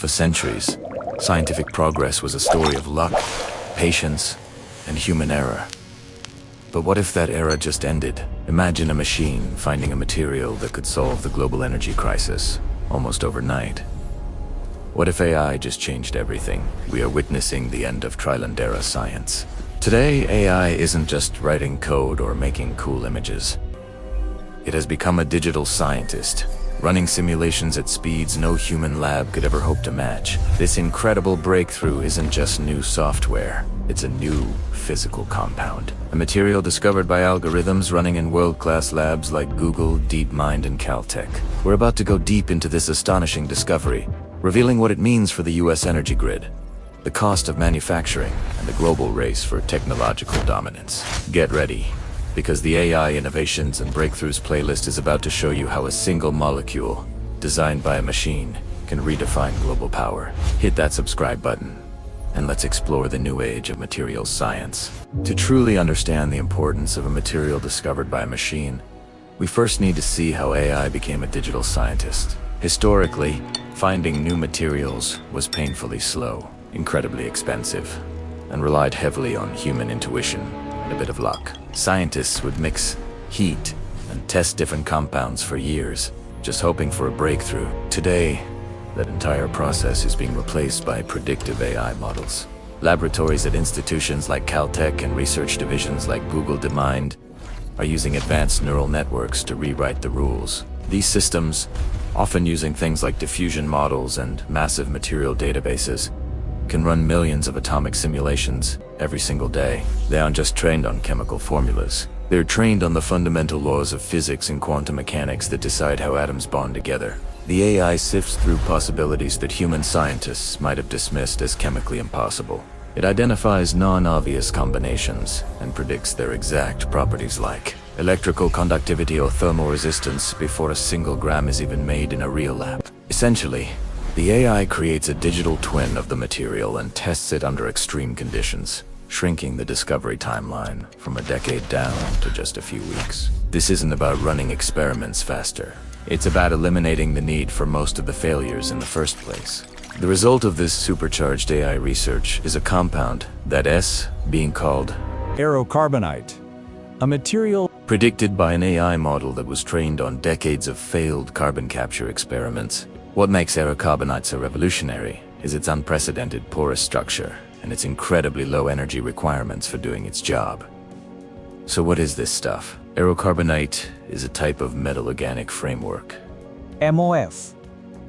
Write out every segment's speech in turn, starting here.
For centuries, scientific progress was a story of luck, patience, and human error. But what if that era just ended? Imagine a machine finding a material that could solve the global energy crisis almost overnight. What if AI just changed everything? We are witnessing the end of trial-and-error science. Today, AI isn't just writing code or making cool images. It has become a digital scientist, running simulations at speeds no human lab could ever hope to match. This incredible breakthrough isn't just new software, it's a new physical compound. A material discovered by algorithms running in world-class labs like Google, DeepMind, and Caltech. We're about to go deep into this astonishing discovery, revealing what it means for the US energy grid, the cost of manufacturing, and the global race for technological dominance. Get ready, because the AI Innovations and Breakthroughs playlist is about to show you how a single molecule, designed by a machine, can redefine global power. Hit that subscribe button, and let's explore the new age of materials science. To truly understand the importance of a material discovered by a machine, we first need to see how AI became a digital scientist. Historically, finding new materials was painfully slow, incredibly expensive, and relied heavily on human intuition and a bit of luck. Scientists would mix, heat, and test different compounds for years, just hoping for a breakthrough. Today, that entire process is being replaced by predictive AI models. Laboratories at institutions like Caltech and research divisions like Google DeepMind are using advanced neural networks to rewrite the rules. These systems, often using things like diffusion models and massive material databases, can run millions of atomic simulations every single day. They aren't just trained on chemical formulas. They're trained on the fundamental laws of physics and quantum mechanics that decide how atoms bond together. The AI sifts through possibilities that human scientists might have dismissed as chemically impossible. It identifies non-obvious combinations and predicts their exact properties like electrical conductivity or thermal resistance before a single gram is even made in a real lab. Essentially, the AI creates a digital twin of the material and tests it under extreme conditions, shrinking the discovery timeline from a decade down to just a few weeks. This isn't about running experiments faster. It's about eliminating the need for most of the failures in the first place. The result of this supercharged AI research is a compound, that S being called Aero-Carbonite, a material predicted by an AI model that was trained on decades of failed carbon capture experiments. What makes Aero-Carbonite so revolutionary is its unprecedented porous structure and its incredibly low energy requirements for doing its job. So what is this stuff? Aero-Carbonite is a type of metal organic framework. MOF.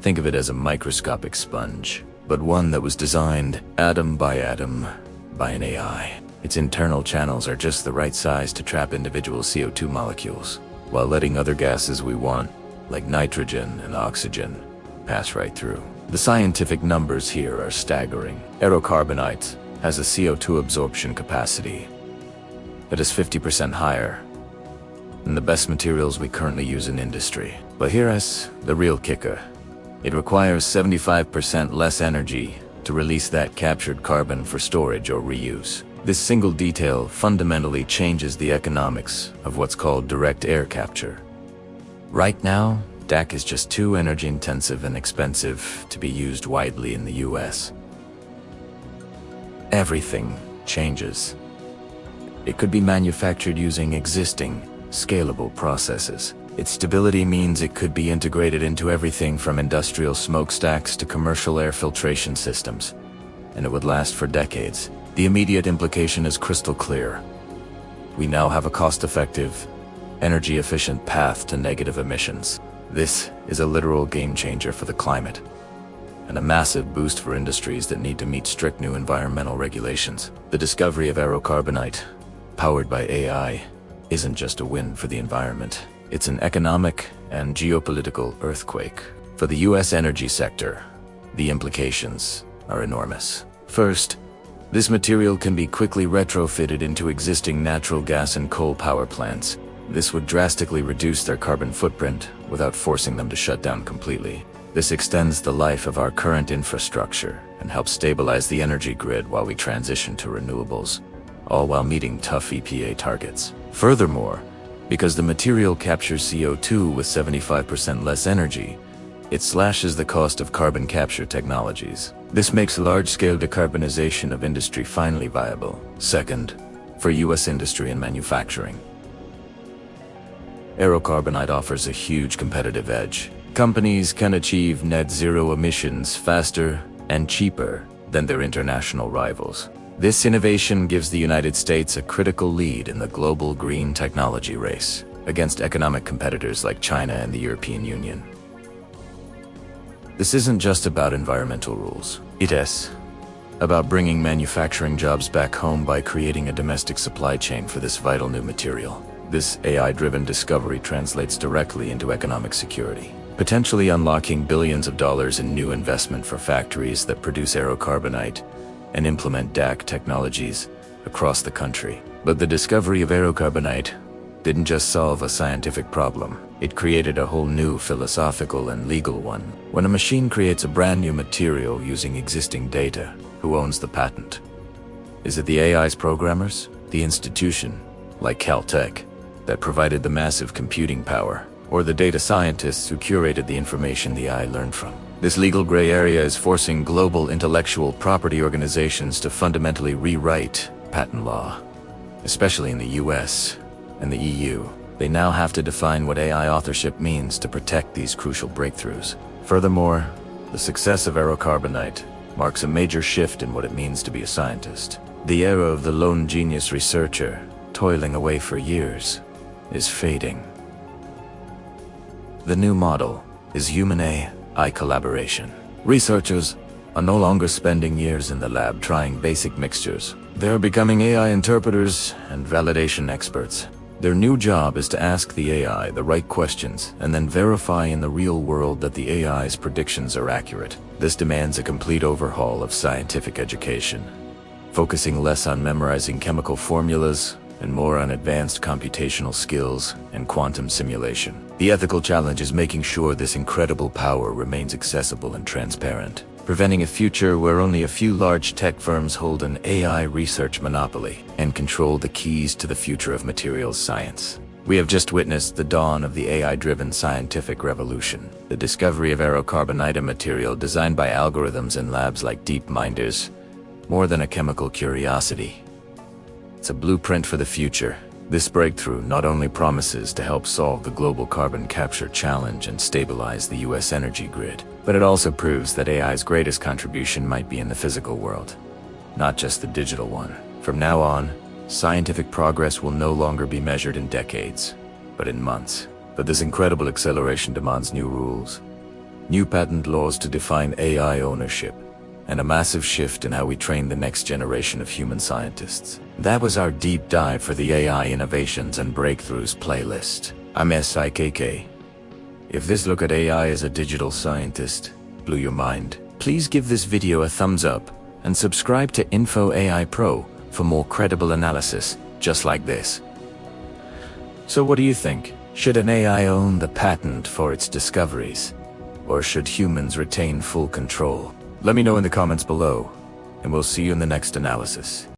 Think of it as a microscopic sponge, but one that was designed atom by an AI. Its internal channels are just the right size to trap individual CO2 molecules, while letting other gases we want, like nitrogen and oxygen, pass right through. The scientific numbers here are staggering. Aero-Carbonite has a CO2 absorption capacity that is 50% higher than the best materials we currently use in industry. But here's the real kicker. It requires 75% less energy to release that captured carbon for storage or reuse. This single detail fundamentally changes the economics of what's called direct air capture. Right now, DAC is just too energy intensive and expensive to be used widely in the US. Everything changes. It could be manufactured using existing, scalable processes. Its stability means it could be integrated into everything from industrial smokestacks to commercial air filtration systems, and it would last for decades. The immediate implication is crystal clear. We now have a cost-effective, energy-efficient path to negative emissions. This is a literal game-changer for the climate, and a massive boost for industries that need to meet strict new environmental regulations. The discovery of Aero-Carbonite, powered by AI, isn't just a win for the environment. It's an economic and geopolitical earthquake. For the US energy sector, the implications are enormous. First, this material can be quickly retrofitted into existing natural gas and coal power plants. This would drastically reduce their carbon footprint without forcing them to shut down completely. This extends the life of our current infrastructure and helps stabilize the energy grid while we transition to renewables, all while meeting tough EPA targets. Furthermore, because the material captures CO2 with 75% less energy, it slashes the cost of carbon capture technologies. This makes large-scale decarbonization of industry finally viable. Second, for U.S. industry and manufacturing. Aero-Carbonite offers a huge competitive edge. Companies can achieve net zero emissions faster and cheaper than their international rivals. This innovation gives the United States a critical lead in the global green technology race against economic competitors like China and the European Union. This isn't just about environmental rules. It is about bringing manufacturing jobs back home by creating a domestic supply chain for this vital new material. This AI-driven discovery translates directly into economic security, potentially unlocking billions of dollars in new investment for factories that produce Aero-Carbonite and implement DAC technologies across the country. But the discovery of Aero-Carbonite didn't just solve a scientific problem. It created a whole new philosophical and legal one. When a machine creates a brand new material using existing data, who owns the patent? Is it the AI's programmers? The institution, like Caltech, that provided the massive computing power? Or the data scientists who curated the information the AI learned from? This legal gray area is forcing global intellectual property organizations to fundamentally rewrite patent law, especially in the US and the EU. They now have to define what AI authorship means to protect these crucial breakthroughs. Furthermore, the success of Aero-Carbonite marks a major shift in what it means to be a scientist. The era of the lone genius researcher, toiling away for years, is fading. The new model is human AI collaboration. Researchers are no longer spending years in the lab trying basic mixtures. They are becoming AI interpreters and validation experts. Their new job is to ask the AI the right questions and then verify in the real world that the AI's predictions are accurate. This demands a complete overhaul of scientific education, focusing less on memorizing chemical formulas and more on advanced computational skills and quantum simulation. The ethical challenge is making sure this incredible power remains accessible and transparent, preventing a future where only a few large tech firms hold an AI research monopoly and control the keys to the future of materials science. We have just witnessed the dawn of the AI-driven scientific revolution. The discovery of Aero-Carbonite, a material designed by algorithms in labs like DeepMind, is more than a chemical curiosity. It's a blueprint for the future. This breakthrough not only promises to help solve the global carbon capture challenge and stabilize the US energy grid, but it also proves that AI's greatest contribution might be in the physical world, not just the digital one. From now on, scientific progress will no longer be measured in decades, but in months. But this incredible acceleration demands new rules, new patent laws to define AI ownership, and a massive shift in how we train the next generation of human scientists. That was our deep dive for the AI Innovations and Breakthroughs playlist. I'm SIKK. If this look at AI as a digital scientist blew your mind, please give this video a thumbs up and subscribe to Info AI Pro for more credible analysis just like this. So what do you think? Should an AI own the patent for its discoveries? Or should humans retain full control? Let me know in the comments below, and we'll see you in the next analysis.